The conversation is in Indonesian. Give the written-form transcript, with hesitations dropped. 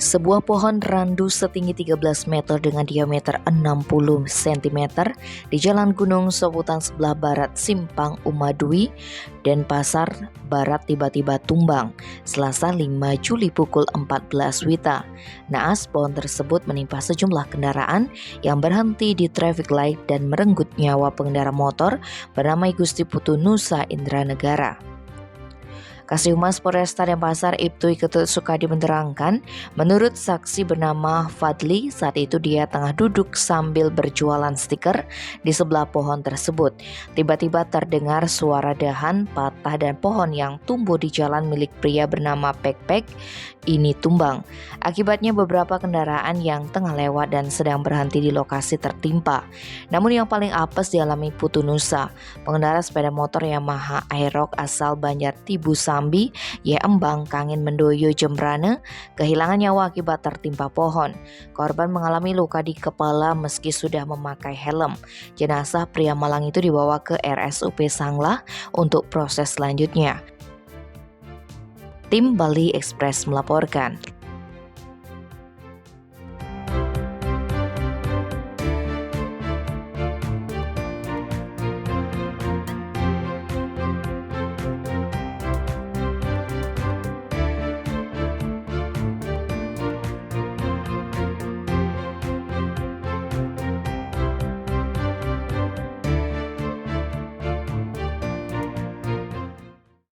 Sebuah pohon randu setinggi 13 meter dengan diameter 60 cm di Jalan Gunung Soputan sebelah barat Simpang Umadui, Denpasar Barat tiba-tiba tumbang Selasa 5 Juli pukul 14 WITA. Naas pohon tersebut menimpa sejumlah kendaraan yang berhenti di traffic light dan merenggut nyawa pengendara motor bernama Gusti Putu Nusa Indranegara. Kasih Humas Polresta Denpasar Ibtu Ketut Sukadi menerangkan, menurut saksi bernama Fadli, saat itu dia tengah duduk sambil berjualan stiker di sebelah pohon tersebut. Tiba-tiba terdengar suara dahan patah dan pohon yang tumbuh di jalan milik pria bernama Pek ini tumbang. Akibatnya beberapa kendaraan yang tengah lewat dan sedang berhenti di lokasi tertimpa. Namun yang paling apes dialami Putu Nusa, pengendara sepeda motor Yamaha Aerox asal Banjar Tibu Sambi, Embang, Kangin Mendoyo, Jembrane, kehilangan nyawa akibat tertimpa pohon. Korban mengalami luka di kepala meski sudah memakai helm. Jenazah pria Malang itu dibawa ke RSUP Sanglah untuk proses selanjutnya. Tim Bali Express melaporkan.